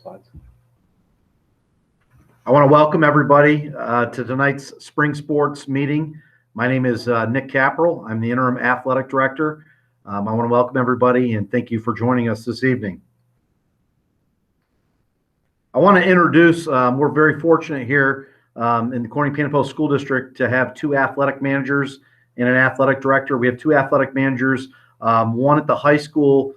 Slides. I want to welcome everybody to tonight's spring sports meeting. My name is Nick Kapral. I'm the Interim Athletic Director. I want to welcome everybody and thank you for joining us this evening. I want to introduce, we're very fortunate here in the Corning-Penapoel School District to have two athletic managers and an athletic director. We have two athletic managers, one at the high school,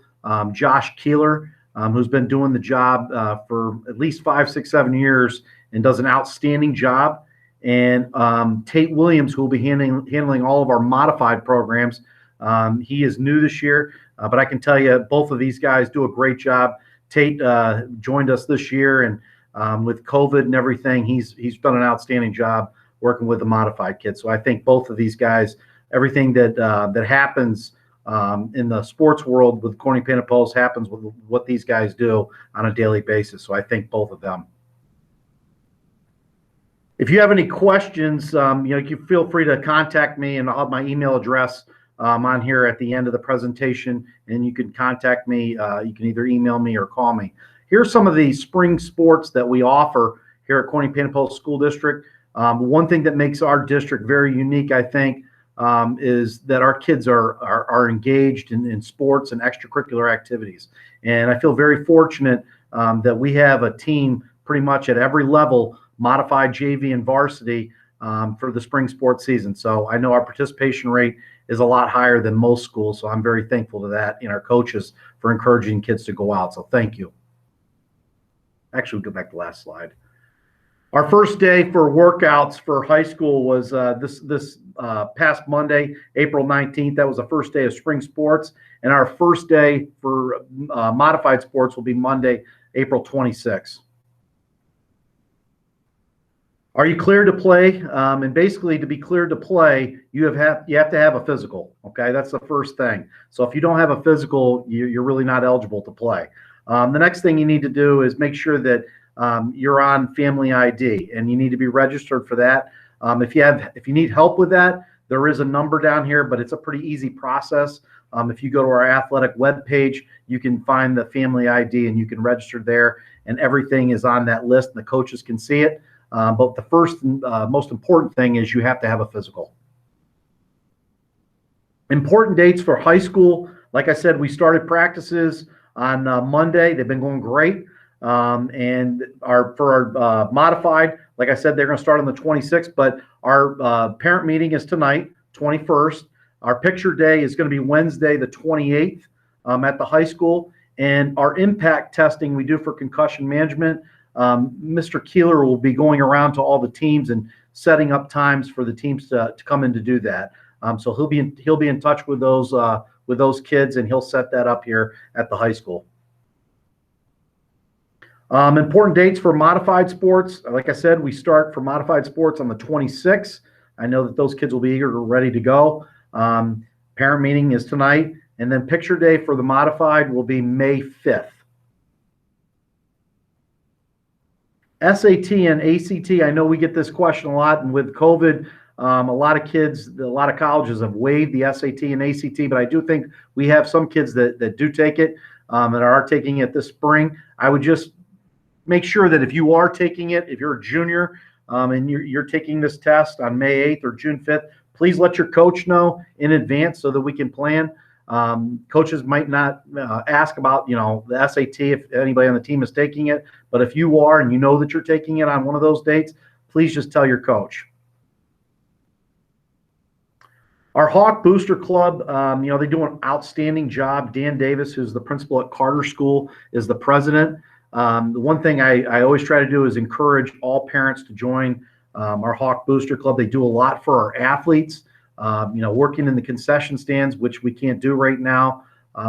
Josh Keeler, who's been doing the job for at least 5, 6, 7 years and does an outstanding job. And Tate Williams, who will be handling all of our modified programs. He is new this year, but I can tell you both of these guys do a great job. Tate joined us this year, and with COVID and everything, he's done an outstanding job working with the modified kids. So I think both of these guys, everything that happens in the sports world with Corning-Penapoel happens with what these guys do on a daily basis. So I thank both of them. If you have any questions, you feel free to contact me, and I'll have my email address on here at the end of the presentation, and you can contact me. You can either email me or call me. Here's some of the spring sports that we offer here at Corning-Penapoel School District. One thing that makes our district very unique, I think, is that our kids are engaged in sports and extracurricular activities. And I feel very fortunate that we have a team pretty much at every level, modified, JV, and varsity, for the spring sports season. So I know our participation rate is a lot higher than most schools, so I'm very thankful to that and our coaches for encouraging kids to go out. So thank you. Actually, we'll go back to the last slide. Our first day for workouts for high school was this past Monday, April 19th. That was the first day of spring sports. And our first day for modified sports will be Monday, April 26th. Are you cleared to play? And basically, to be cleared to play, you have to have a physical. Okay, that's the first thing. So if you don't have a physical, you're really not eligible to play. The next thing you need to do is make sure that you're on Family ID, and you need to be registered for that. If you need help with that, there is a number down here, but it's a pretty easy process. If you go to our athletic webpage, you can find the Family ID and you can register there, and everything is on that list, and the coaches can see it. But the first most important thing is you have to have a physical. Important dates for high school. Like I said, we started practices on Monday. They've been going great. And for our modified, like I said, they're going to start on the 26th, but our parent meeting is tonight, 21st. Our picture day is going to be Wednesday, the 28th, at the high school. And our impact testing we do for concussion management, Mr. Keeler will be going around to all the teams and setting up times for the teams to come in to do that. So he'll be in touch with those kids, and he'll set that up here at the high school. Important dates for modified sports. Like I said, we start for modified sports on the 26th. I know that those kids will be eager and ready to go. Parent meeting is tonight, and then picture day for the modified will be May 5th. SAT and ACT, I know we get this question a lot, and with COVID, a lot of kids, a lot of colleges have waived the SAT and ACT, but I do think we have some kids that do take it and are taking it this spring. I would just make sure that if you are taking it, if you're a junior and you're taking this test on May 8th or June 5th, please let your coach know in advance so that we can plan. Coaches might not ask about, the SAT if anybody on the team is taking it, but if you are and you know that you're taking it on one of those dates, please just tell your coach. Our Hawk Booster Club, they do an outstanding job. Dan Davis, who's the principal at Carter School, is the president. The one thing I always try to do is encourage all parents to join our Hawk Booster Club. They do a lot for our athletes. Working in the concession stands, which we can't do right now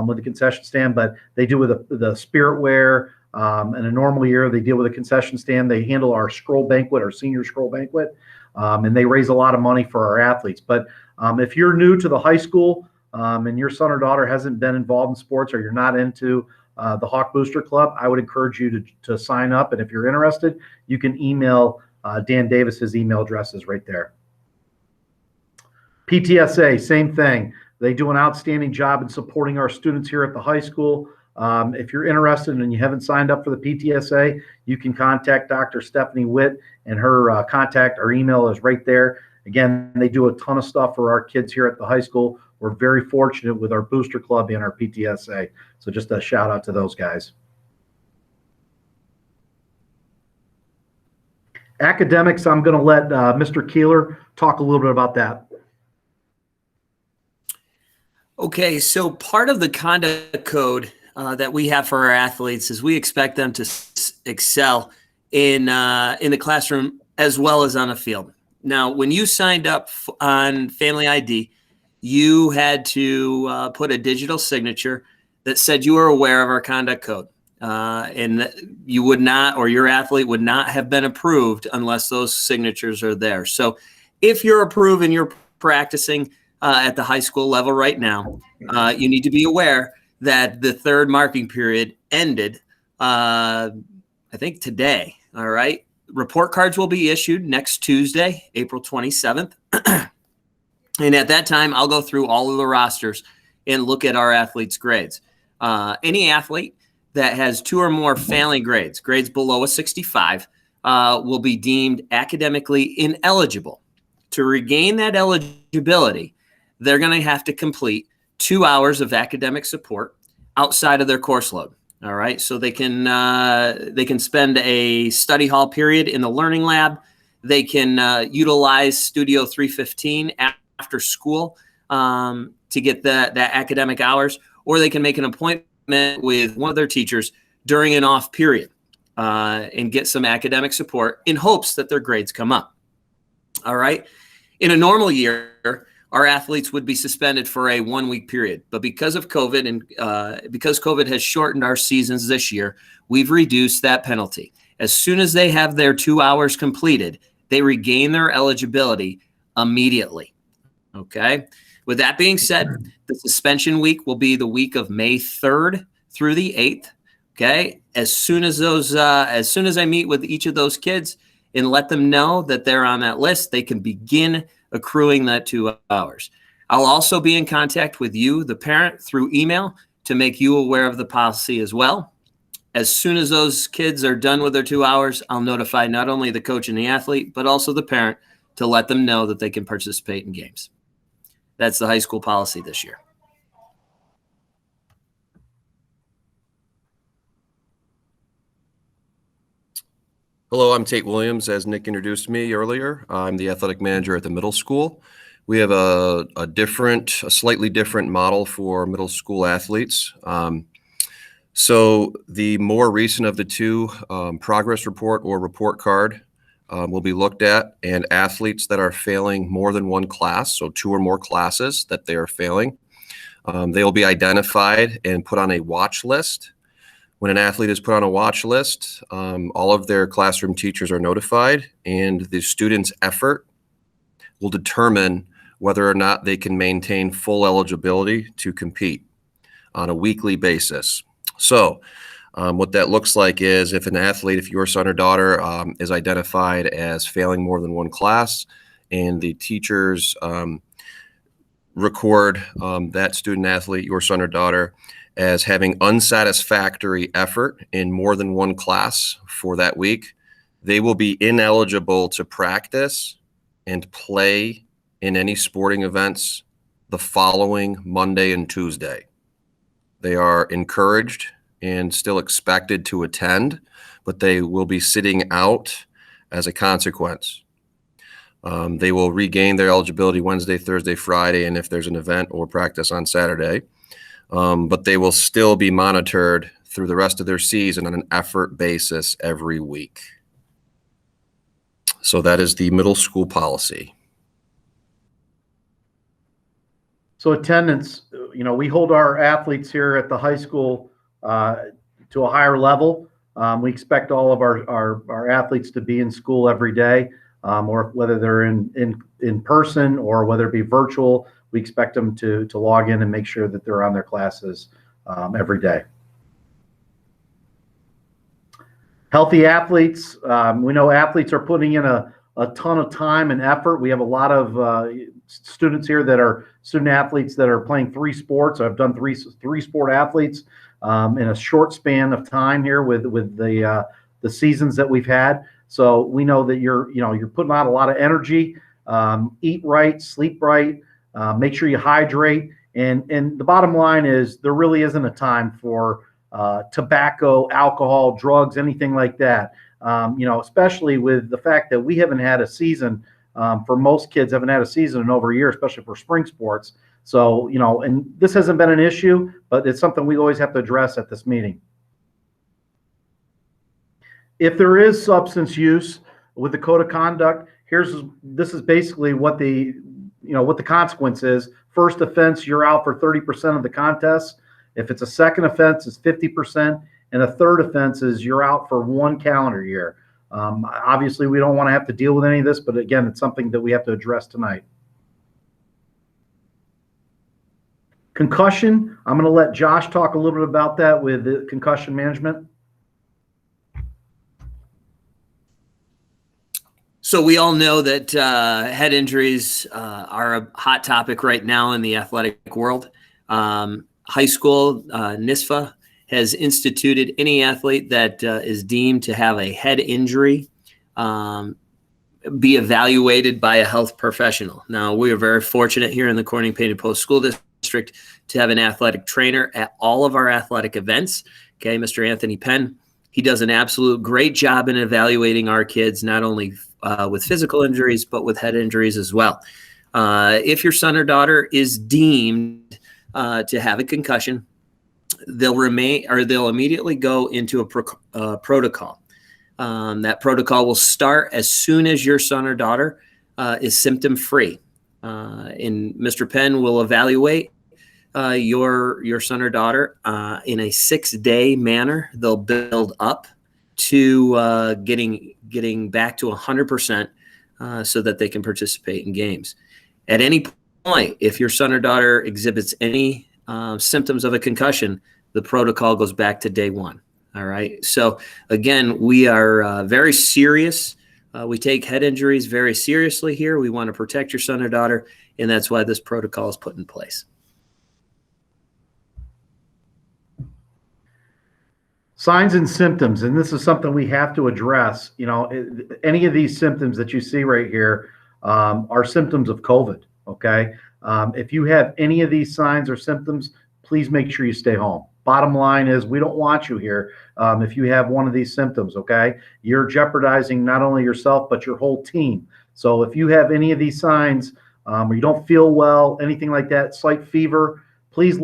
with the concession stand, but they do with the spirit wear. In a normal year, they deal with a concession stand. They handle our scroll banquet, our senior scroll banquet, and they raise a lot of money for our athletes. But if you're new to the high school and your son or daughter hasn't been involved in sports, or you're not into the Hawk Booster Club, I would encourage you to sign up. And if you're interested, you can email Dan Davis. His email address is right there. PTSA, same thing. They do an outstanding job in supporting our students here at the high school. If you're interested and you haven't signed up for the PTSA, you can contact Dr. Stephanie Witt, and her contact or email is right there. Again, they do a ton of stuff for our kids here at the high school. We're very fortunate with our booster club and our PTSA. So just a shout out to those guys. Academics, I'm going to let Mr. Keeler talk a little bit about that. Okay, so part of the conduct code that we have for our athletes is we expect them to excel in the classroom as well as on the field. Now, when you signed up on Family ID, you had to put a digital signature that said you were aware of our conduct code. And you would not, or your athlete would not have been approved unless those signatures are there. So if you're approved and you're practicing at the high school level right now, you need to be aware that the third marking period ended, I think today. All right. Report cards will be issued next Tuesday, April 27th. And at that time, I'll go through all of the rosters and look at our athletes' grades. Any athlete that has 2 or more failing grades below a 65, will be deemed academically ineligible. To regain that eligibility, they're going to have to complete 2 hours of academic support outside of their course load. All right, so they can spend a study hall period in the learning lab. They can utilize Studio 315 after school to get that academic hours, or they can make an appointment with one of their teachers during an off period and get some academic support in hopes that their grades come up. All right. In a normal year, our athletes would be suspended for a 1-week period. But because of COVID and because COVID has shortened our seasons this year, we've reduced that penalty. As soon as they have their 2 hours completed, they regain their eligibility immediately. Okay. With that being said, the suspension week will be the week of May 3rd through the 8th. Okay. As soon as I meet with each of those kids and let them know that they're on that list, they can begin accruing that 2 hours. I'll also be in contact with you, the parent, through email to make you aware of the policy as well. As soon as those kids are done with their 2 hours, I'll notify not only the coach and the athlete, but also the parent to let them know that they can participate in games. That's the high school policy this year. Hello, I'm Tate Williams. As Nick introduced me earlier, I'm the athletic manager at the middle school. We have a slightly different model for middle school athletes. So the more recent of the two, progress report or report card, will be looked at, and athletes that are failing more than one class, so 2 or more classes that they are failing, they will be identified and put on a watch list. When an athlete is put on a watch list, all of their classroom teachers are notified, and the student's effort will determine whether or not they can maintain full eligibility to compete on a weekly basis. So what that looks like is if an athlete, if your son or daughter is identified as failing more than one class, and the teachers record that student athlete, your son or daughter, as having unsatisfactory effort in more than one class for that week, they will be ineligible to practice and play in any sporting events the following Monday and Tuesday. They are encouraged and still expected to attend, but they will be sitting out as a consequence. They will regain their eligibility Wednesday, Thursday, Friday, and if there's an event or practice on Saturday. But they will still be monitored through the rest of their season on an effort basis every week. So that is the middle school policy. So attendance, we hold our athletes here at the high school to a higher level. We expect all of our athletes to be in school every day, or whether they're in person or whether it be virtual. We expect them to log in and make sure that they're on their classes every day. Healthy athletes. We know athletes are putting in a ton of time and effort. We have a lot of students here that are student athletes that are playing 3 sports. I've done three sport athletes. in a short span of time here with the seasons that we've had. So we know that you're putting out a lot of energy. Eat right, sleep right, make sure you hydrate. And the bottom line is there really isn't a time for tobacco, alcohol, drugs, anything like that. Especially with the fact that we haven't had a season, for most kids haven't had a season in over a year, especially for spring sports. So, and this hasn't been an issue, but it's something we always have to address at this meeting. If there is substance use with the code of conduct, this is basically what the consequence is. First offense, you're out for 30% of the contest. If it's a second offense, it's 50%, and a third offense is you're out for 1 calendar year. Obviously, we don't want to have to deal with any of this, but again, it's something that we have to address tonight. Concussion, I'm going to let Josh talk a little bit about that with the concussion management. So we all know that head injuries are a hot topic right now in the athletic world. High school, NISFA, has instituted any athlete that is deemed to have a head injury be evaluated by a health professional. Now, we are very fortunate here in the Corning Painted Post School District to have an athletic trainer at all of our athletic events. Okay, Mr. Anthony Penn, he does an absolute great job in evaluating our kids, not only with physical injuries, but with head injuries as well. If your son or daughter is deemed to have a concussion, they'll immediately go into a protocol. That protocol will start as soon as your son or daughter is symptom free. And Mr. Penn will evaluate your son or daughter in a 6-day manner. They'll build up to getting back to 100% so that they can participate in games. At any point, if your son or daughter exhibits any symptoms of a concussion, the protocol goes back to day 1. All right. So again, we are very serious. We take head injuries very seriously here. We want to protect your son or daughter, and that's why this protocol is put in place. Signs and symptoms, and this is something we have to address. Any of these symptoms that you see right here are symptoms of COVID. Okay. If you have any of these signs or symptoms, please make sure you stay home. Bottom line is we don't want you here if you have one of these symptoms, okay? You're jeopardizing not only yourself, but your whole team. So if you have any of these signs or you don't feel well, anything like that, slight fever, please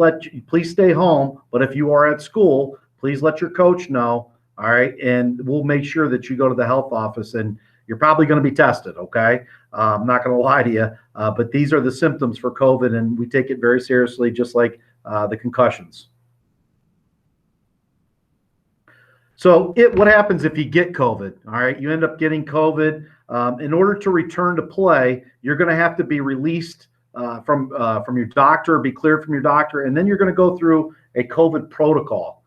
stay home. But if you are at school, please let your coach know, all right? And we'll make sure that you go to the health office, and you're probably going to be tested, okay? I'm not going to lie to you, but these are the symptoms for COVID, and we take it very seriously, just like the concussions. So what happens if you get COVID? All right, you end up getting COVID. In order to return to play, you're going to have to be released from your doctor, be cleared from your doctor, and then you're going to go through a COVID protocol.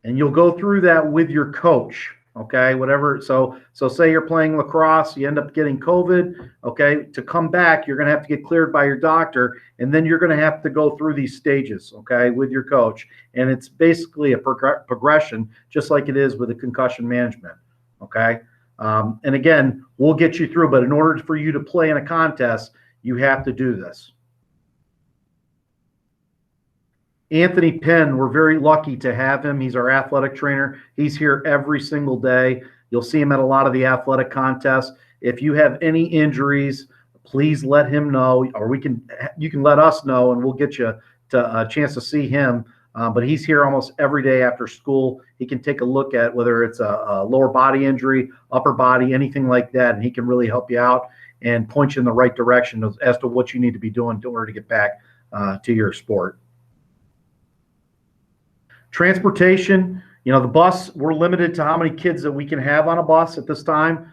And you'll go through that with your coach. Okay, whatever. So say you're playing lacrosse, you end up getting COVID. Okay, to come back, you're going to have to get cleared by your doctor, and then you're going to have to go through these stages, okay, with your coach. And it's basically a progression, just like it is with the concussion management. Okay, and again, we'll get you through, but in order for you to play in a contest, you have to do this. Anthony Penn, we're very lucky to have him. He's our athletic trainer. He's here every single day. You'll see him at a lot of the athletic contests. If you have any injuries, please let him know, or you can let us know, and we'll get you to a chance to see him. But he's here almost every day after school. He can take a look at whether it's a lower body injury, upper body, anything like that, and he can really help you out and point you in the right direction as to what you need to be doing in order to get back to your sport. Transportation, the bus, we're limited to how many kids that we can have on a bus at this time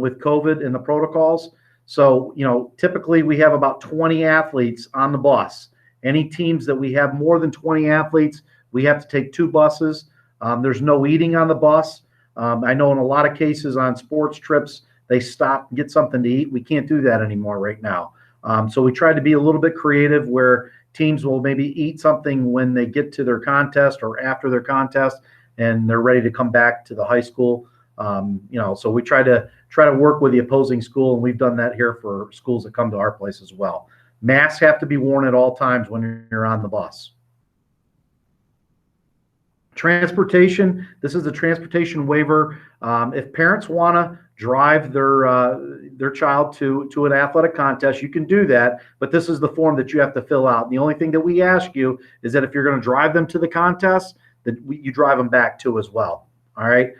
with COVID and the protocols. So, typically we have about 20 athletes on the bus. Any teams that we have more than 20 athletes, we have to take 2 buses. There's no eating on the bus. I know in a lot of cases on sports trips, they stop and get something to eat. We can't do that anymore right now. So we tried to be a little bit creative where teams will maybe eat something when they get to their contest or after their contest, and they're ready to come back to the high school. So we try to work with the opposing school, and we've done that here for schools that come to our place as well. Masks have to be worn at all times when you're on the bus. Transportation. This is a transportation waiver. If parents want to drive their child to an athletic contest, you can do that, but this is the form that you have to fill out. And the only thing that we ask you is that if you're going to drive them to the contest, that you drive them back too as well. All right.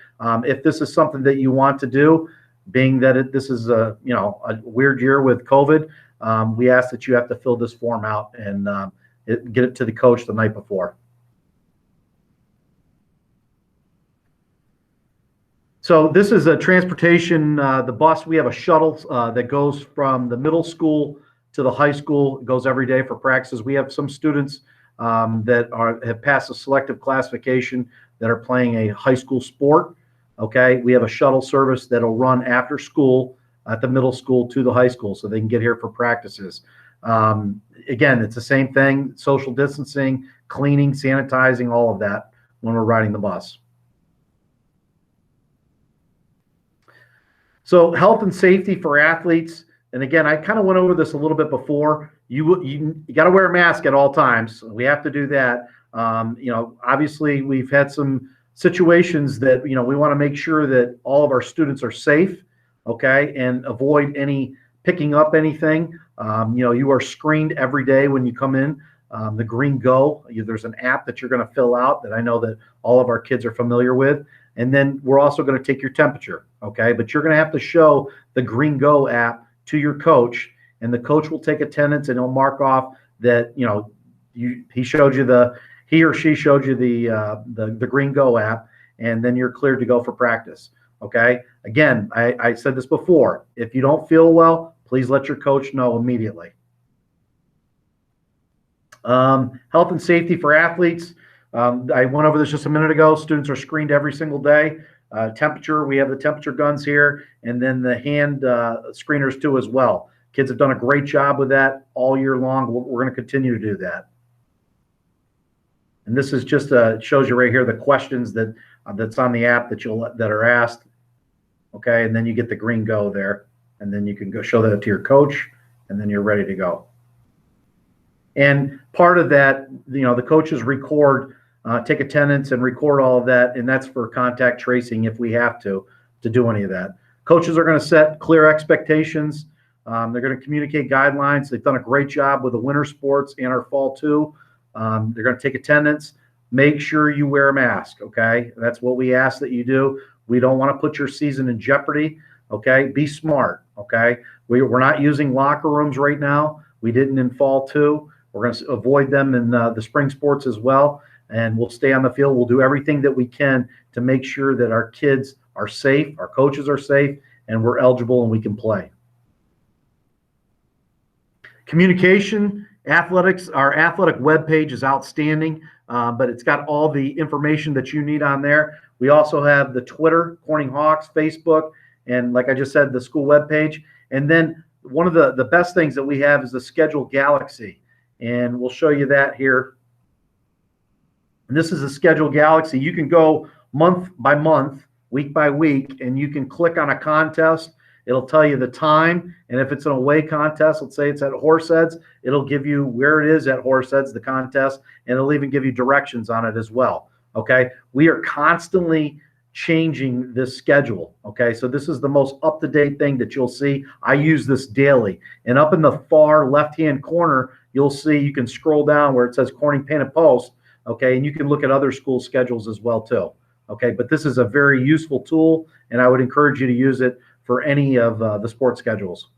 If this is something that you want to do, being that this is a weird year with COVID, we ask that you have to fill this form out and get it to the coach the night before. So this is a transportation, the bus. We have a shuttle that goes from the middle school to the high school. It goes every day for practices. We have some students that have passed a selective classification that are playing a high school sport. Okay, we have a shuttle service that'll run after school at the middle school to the high school, so they can get here for practices. Again, it's the same thing: social distancing, cleaning, sanitizing, all of that when we're riding the bus. So health and safety for athletes. And again, I kind of went over this a little bit before. You got to wear a mask at all times. We have to do that. Obviously we've had some situations that, we want to make sure that all of our students are safe. Okay. And avoid any picking up anything. You are screened every day when you come in. The Green Go, there's an app that you're going to fill out that I know that all of our kids are familiar with. And then we're also going to take your temperature, okay? But you're going to have to show the Green Go app to your coach, and the coach will take attendance and he'll mark off that he or she showed you the Green Go app, and then you're cleared to go for practice, okay? Again, I said this before. If you don't feel well, please let your coach know immediately. Health and safety for athletes. I went over this just a minute ago. Students are screened every single day. Temperature, we have the temperature guns here, and then the hand screeners too as well. Kids have done a great job with that all year long. We're going to continue to do that. And this is just shows you right here the questions that's on the app that are asked. Okay, and then you get the Green Go there, and then you can go show that to your coach, and then you're ready to go. And part of that, the coaches record, take attendance and record all of that, and that's for contact tracing if we have to do any of that. Coaches are going to set clear expectations. They're going to communicate guidelines. They've done a great job with the winter sports and our fall too. They're going to take attendance. Make sure you wear a mask, okay? That's what we ask that you do. We don't want to put your season in jeopardy, okay? Be smart, okay? We're not using locker rooms right now. We didn't in fall too. We're going to avoid them in the spring sports as well. And we'll stay on the field. We'll do everything that we can to make sure that our kids are safe, our coaches are safe, and we're eligible and we can play. Communication, athletics, our athletic webpage is outstanding, but it's got all the information that you need on there. We also have the Twitter, Corning Hawks, Facebook, and like I just said, the school webpage. And then one of the best things that we have is the Schedule Galaxy, and we'll show you that here. And this is a Schedule Galaxy. You can go month by month, week by week, and you can click on a contest. It'll tell you the time, and if it's an away contest, let's say it's at Horseheads, it'll give you where it is at Horseheads, the contest, and it'll even give you directions on it as well, okay? We are constantly changing this schedule, okay? So this is the most up-to-date thing that you'll see. I use this daily, and up in the far left-hand corner, you'll see you can scroll down where it says Corning Painted Post, okay, and you can look at other school schedules as well too, okay? But this is a very useful tool, and I would encourage you to use it for any of the sports schedules.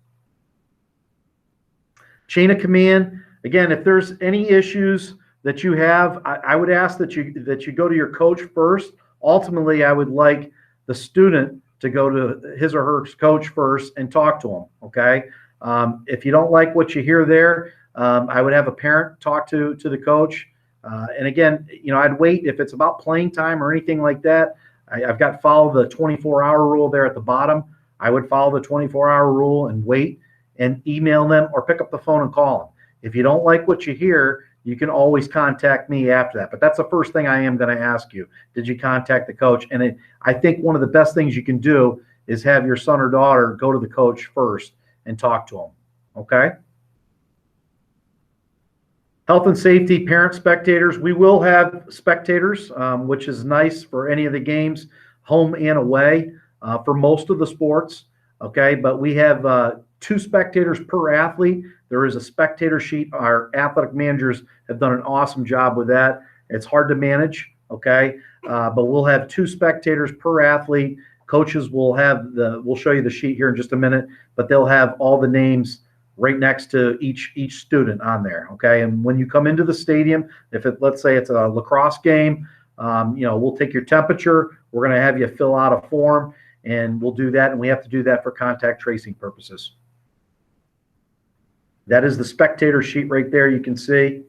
Chain of command. Again, if there's any issues that you have, I would ask that you go to your coach first. Ultimately, I would like the student to go to his or her coach first and talk to him, okay? If you don't like what you hear there, I would have a parent talk to the coach. And again, I'd wait if it's about playing time or anything like that. I've got follow the 24-hour rule there at the bottom. I would follow the 24-hour rule and wait and email them or pick up the phone and call them. If you don't like what you hear, you can always contact me after that. But that's the first thing I am going to ask you. Did you contact the coach? And I think one of the best things you can do is have your son or daughter go to the coach first and talk to him. Okay? Health and safety, parent spectators. We will have spectators, which is nice for any of the games, home and away, for most of the sports. Okay, but we have 2 spectators per athlete. There is a spectator sheet. Our athletic managers have done an awesome job with that. It's hard to manage. Okay, but we'll have 2 spectators per athlete. Coaches will have we'll show you the sheet here in just a minute, but they'll have all the names right next to each student on there. Okay, and when you come into the stadium, let's say it's a lacrosse game, we'll take your temperature. We're going to have you fill out a form, and we'll do that, and we have to do that for contact tracing purposes. That is the spectator sheet right there. You can see,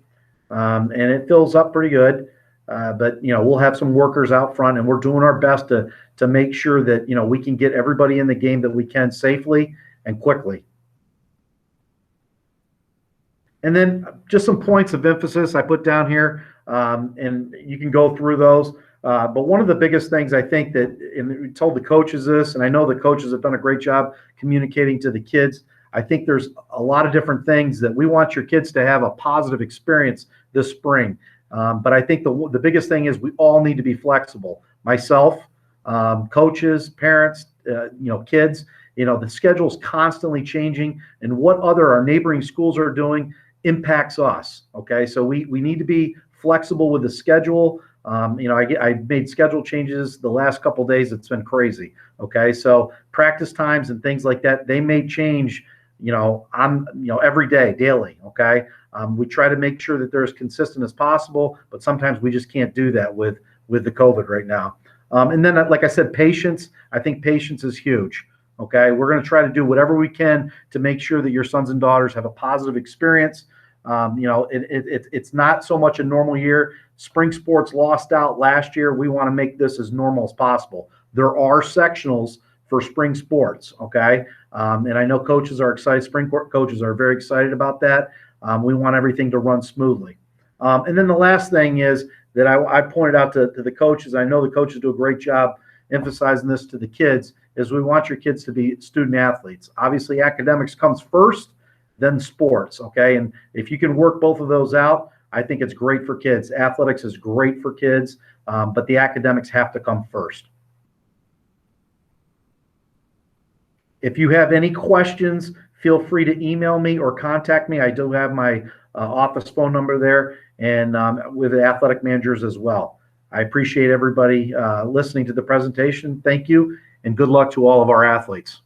and it fills up pretty good. But we'll have some workers out front, and we're doing our best to make sure that we can get everybody in the game that we can safely and quickly. And then just some points of emphasis I put down here, and you can go through those. But one of the biggest things I think and we told the coaches this, and I know the coaches have done a great job communicating to the kids. I think there's a lot of different things that we want your kids to have a positive experience this spring. But I think the biggest thing is we all need to be flexible. Myself, coaches, parents, kids. The schedule's constantly changing, and what our neighboring schools are doing impacts us. Okay, so we need to be flexible with the schedule. I made schedule changes the last couple of days. It's been crazy. Okay, so practice times and things like that, they may change. Every day, daily. Okay, we try to make sure that they're as consistent as possible, but sometimes we just can't do that with the COVID right now. And then, like I said, patience. I think patience is huge. Okay, we're going to try to do whatever we can to make sure that your sons and daughters have a positive experience. It's not so much a normal year. Spring sports lost out last year. We want to make this as normal as possible. There are sectionals for spring sports. Okay, and I know coaches are excited. Spring coaches are very excited about that. We want everything to run smoothly. And then the last thing is that I pointed out to the coaches. I know the coaches do a great job emphasizing this to the kids. Is we want your kids to be student athletes. Obviously, academics comes first, then sports. Okay, and if you can work both of those out, I think it's great for kids. Athletics is great for kids, but the academics have to come first. If you have any questions, feel free to email me or contact me. I do have my office phone number there, and with the athletic managers as well. I appreciate everybody listening to the presentation. Thank you, and good luck to all of our athletes.